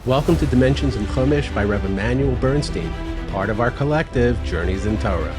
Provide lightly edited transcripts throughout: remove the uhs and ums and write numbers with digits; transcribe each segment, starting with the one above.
Welcome to Dimensions in Chumash by Rabbi Immanuel Bernstein, part of our collective Journeys in Torah.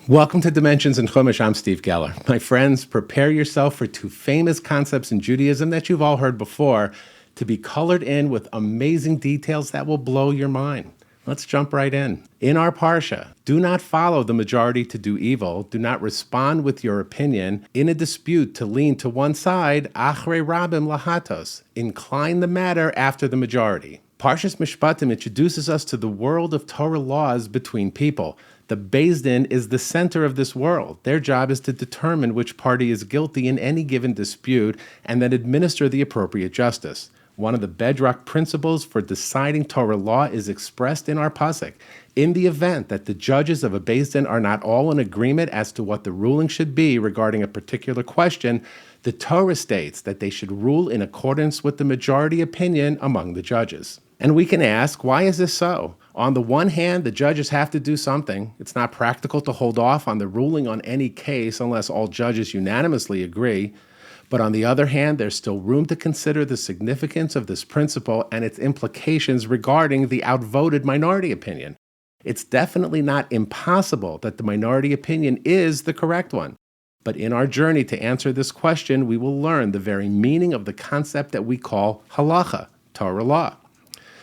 Welcome to Dimensions in Chumash. I'm Steve Geller. My friends, prepare yourself for two famous concepts in Judaism that you've all heard before to be colored in with amazing details that will blow your mind. Let's jump right in. In our Parsha, do not follow the majority to do evil. Do not respond with your opinion. In a dispute, to lean to one side, achrei rabim lahatos. Incline the matter after the majority. Parshas Mishpatim introduces us to the world of Torah laws between people. The Beis Din is the center of this world. Their job is to determine which party is guilty in any given dispute and then administer the appropriate justice. One of the bedrock principles for deciding Torah law is expressed in our pasuk. In the event that the judges of a Beis Din are not all in agreement as to what the ruling should be regarding a particular question, the Torah states that they should rule in accordance with the majority opinion among the judges. And we can ask, why is this so? On the one hand, the judges have to do something. It's not practical to hold off on the ruling on any case unless all judges unanimously agree. But on the other hand, there's still room to consider the significance of this principle and its implications regarding the outvoted minority opinion. It's definitely not impossible that the minority opinion is the correct one. But in our journey to answer this question, we will learn the very meaning of the concept that we call halacha, Torah law.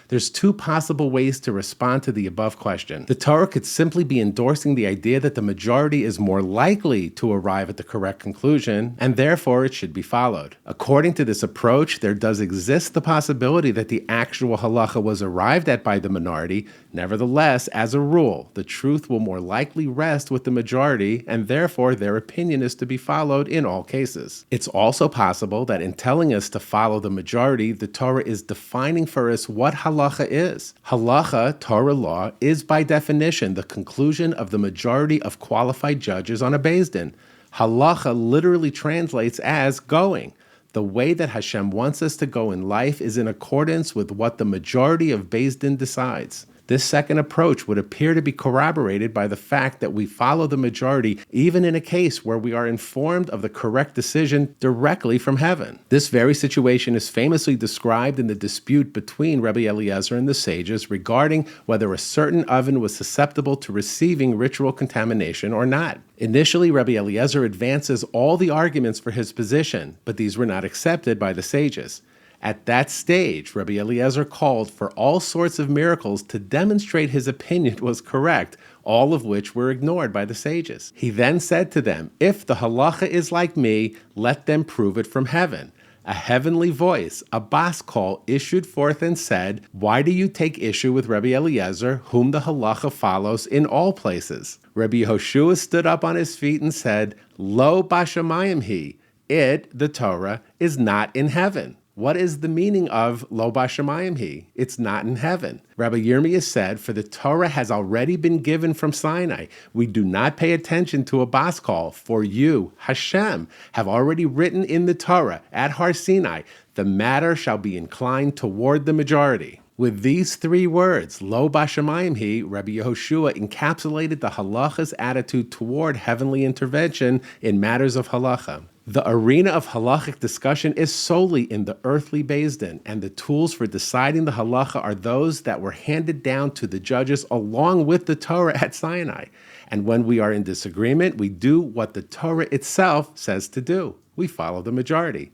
There's two possible ways to respond to the above question. The Torah could simply be endorsing the idea that the majority is more likely to arrive at the correct conclusion, and therefore it should be followed. According to this approach, there does exist the possibility that the actual halacha was arrived at by the minority. Nevertheless, as a rule, the truth will more likely rest with the majority, and therefore their opinion is to be followed in all cases. It's also possible that in telling us to follow the majority, the Torah is defining for us what halacha is. Halacha, Torah law, is by definition the conclusion of the majority of qualified judges on a Beis Din. Halacha literally translates as going. The way that Hashem wants us to go in life is in accordance with what the majority of Beis Din decides. This second approach would appear to be corroborated by the fact that we follow the majority even in a case where we are informed of the correct decision directly from heaven. This very situation is famously described in the dispute between Rabbi Eliezer and the sages regarding whether a certain oven was susceptible to receiving ritual contamination or not. Initially, Rabbi Eliezer advances all the arguments for his position, but these were not accepted by the sages. At that stage, Rabbi Eliezer called for all sorts of miracles to demonstrate his opinion was correct, all of which were ignored by the sages. He then said to them, "If the halacha is like me, let them prove it from heaven." A heavenly voice, a bas call, issued forth and said, "Why do you take issue with Rabbi Eliezer, whom the halacha follows in all places?" Rabbi Yehoshua stood up on his feet and said, "Lo bashamayim he." It, the Torah, is not in heaven. What is the meaning of lo bashamayim he? It's not in heaven. Rabbi Yirmiyah said, for the Torah has already been given from Sinai. We do not pay attention to a bas call, for you, Hashem, have already written in the Torah at Har Sinai, the matter shall be inclined toward the majority. With these three words, lo bashamayim he, Rabbi Yehoshua encapsulated the halacha's attitude toward heavenly intervention in matters of halacha. The arena of halachic discussion is solely in the earthly Beis Din, and the tools for deciding the halacha are those that were handed down to the judges along with the Torah at Sinai. And when we are in disagreement, we do what the Torah itself says to do. We follow the majority.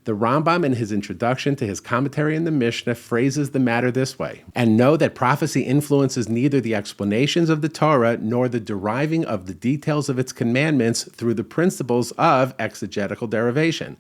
The Rambam, in his introduction to his commentary in the Mishnah, phrases the matter this way: and know that prophecy influences neither the explanations of the Torah nor the deriving of the details of its commandments through the principles of exegetical derivation.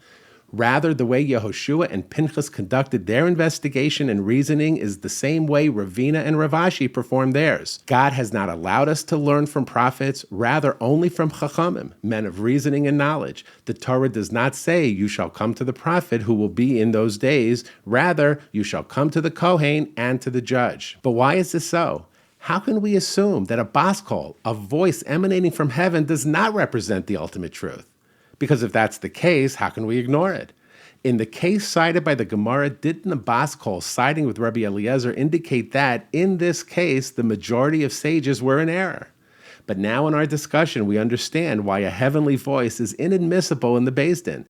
Rather, the way Yehoshua and Pinchas conducted their investigation and reasoning is the same way Ravina and Ravashi performed theirs. God has not allowed us to learn from prophets, rather only from Chachamim, men of reasoning and knowledge. The Torah does not say, you shall come to the prophet who will be in those days. Rather, you shall come to the Kohen and to the judge. But why is this so? How can we assume that a bas kol, a voice emanating from heaven, does not represent the ultimate truth? Because if that's the case, how can we ignore it? In the case cited by the Gemara, didn't the bas kol siding with Rabbi Eliezer indicate that, in this case, the majority of sages were in error? But now in our discussion, we understand why a heavenly voice is inadmissible in the Beis Din.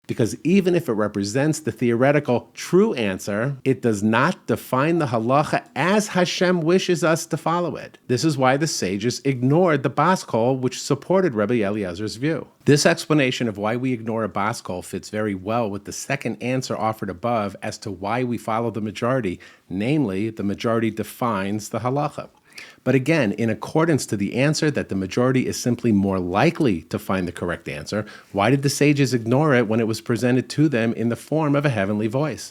because even if it represents the theoretical true answer, it does not define the halacha as Hashem wishes us to follow it. This is why the sages ignored the bas kol, which supported Rabbi Eliezer's view. This explanation of why we ignore a bas kol fits very well with the second answer offered above as to why we follow the majority, namely, the majority defines the halacha. But again, in accordance to the answer that the majority is simply more likely to find the correct answer, why did the sages ignore it when it was presented to them in the form of a heavenly voice?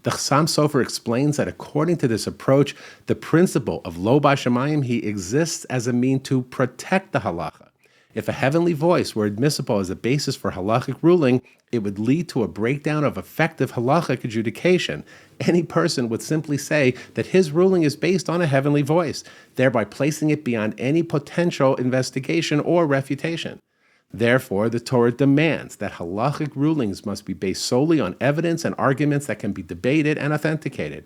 The Chassam Sofer explains that according to this approach, the principle of lo b'shamayim he exists as a mean to protect the halacha. If a heavenly voice were admissible as a basis for halachic ruling, it would lead to a breakdown of effective halachic adjudication. Any person would simply say that his ruling is based on a heavenly voice, thereby placing it beyond any potential investigation or refutation. Therefore, the Torah demands that halachic rulings must be based solely on evidence and arguments that can be debated and authenticated.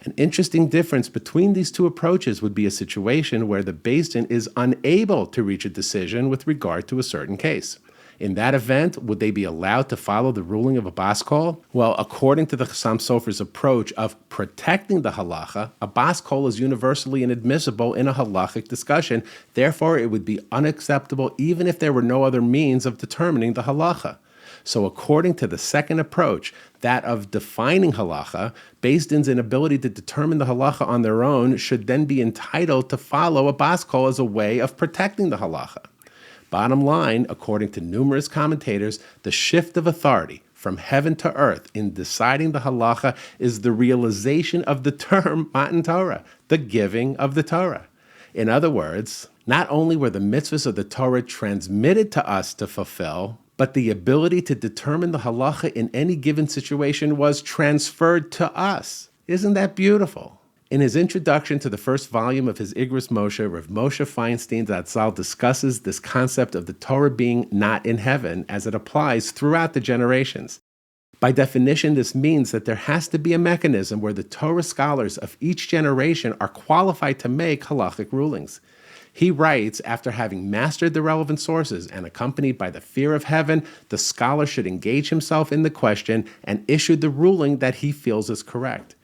An interesting difference between these two approaches would be a situation where the Beis Din is unable to reach a decision with regard to a certain case. In that event, would they be allowed to follow the ruling of a bas kol? Well, according to the Chassam Sofer's approach of protecting the halacha, a bas kol is universally inadmissible in a halachic discussion. Therefore, it would be unacceptable even if there were no other means of determining the halacha. So according to the second approach, that of defining halacha, Beis Din's inability to determine the halacha on their own should then be entitled to follow a bas kol as a way of protecting the halacha. Bottom line, according to numerous commentators, the shift of authority from heaven to earth in deciding the halacha is the realization of the term Matan Torah, the giving of the Torah. In other words, not only were the mitzvahs of the Torah transmitted to us to fulfill, but the ability to determine the halacha in any given situation was transferred to us. Isn't that beautiful? In his introduction to the first volume of his Igros Moshe, Rav Moshe Feinstein Zatzal discusses this concept of the Torah being not in heaven as it applies throughout the generations. By definition, this means that there has to be a mechanism where the Torah scholars of each generation are qualified to make halachic rulings. He writes, after having mastered the relevant sources and accompanied by the fear of heaven, the scholar should engage himself in the question and issue the ruling that he feels is correct.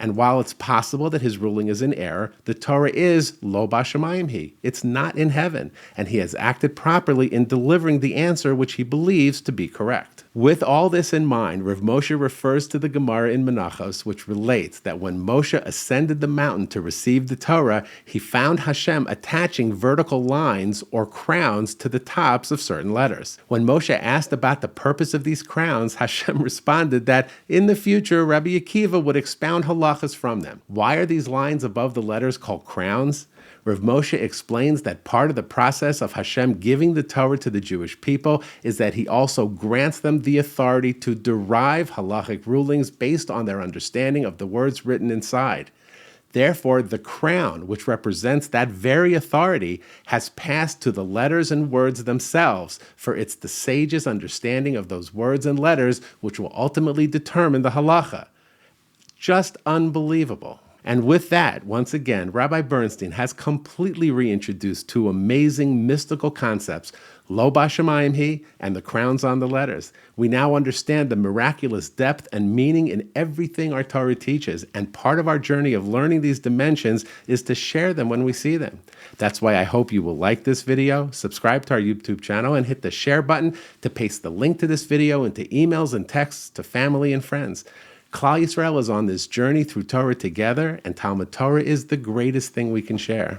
And while it's possible that his ruling is in error, the Torah is lo b'shamayim he. It's not in heaven, and he has acted properly in delivering the answer which he believes to be correct. With all this in mind, Rav Moshe refers to the Gemara in Menachos, which relates that when Moshe ascended the mountain to receive the Torah, he found Hashem attaching vertical lines or crowns to the tops of certain letters. When Moshe asked about the purpose of these crowns, Hashem responded that in the future, Rabbi Akiva would expound halachas from them. Why are these lines above the letters called crowns? Rav Moshe explains that part of the process of Hashem giving the Torah to the Jewish people is that he also grants them the authority to derive halachic rulings based on their understanding of the words written inside. Therefore, the crown, which represents that very authority, has passed to the letters and words themselves, for it's the sage's understanding of those words and letters which will ultimately determine the halacha. Just unbelievable. And with that, once again, Rabbi Bernstein has completely reintroduced two amazing mystical concepts, lo b'shamayim he and the crowns on the letters. We now understand the miraculous depth and meaning in everything our Torah teaches, and part of our journey of learning these dimensions is to share them when we see them. That's why I hope you will like this video, subscribe to our YouTube channel, and hit the share button to paste the link to this video into emails and texts to family and friends. Klal Yisrael is on this journey through Torah together, and Talmud Torah is the greatest thing we can share.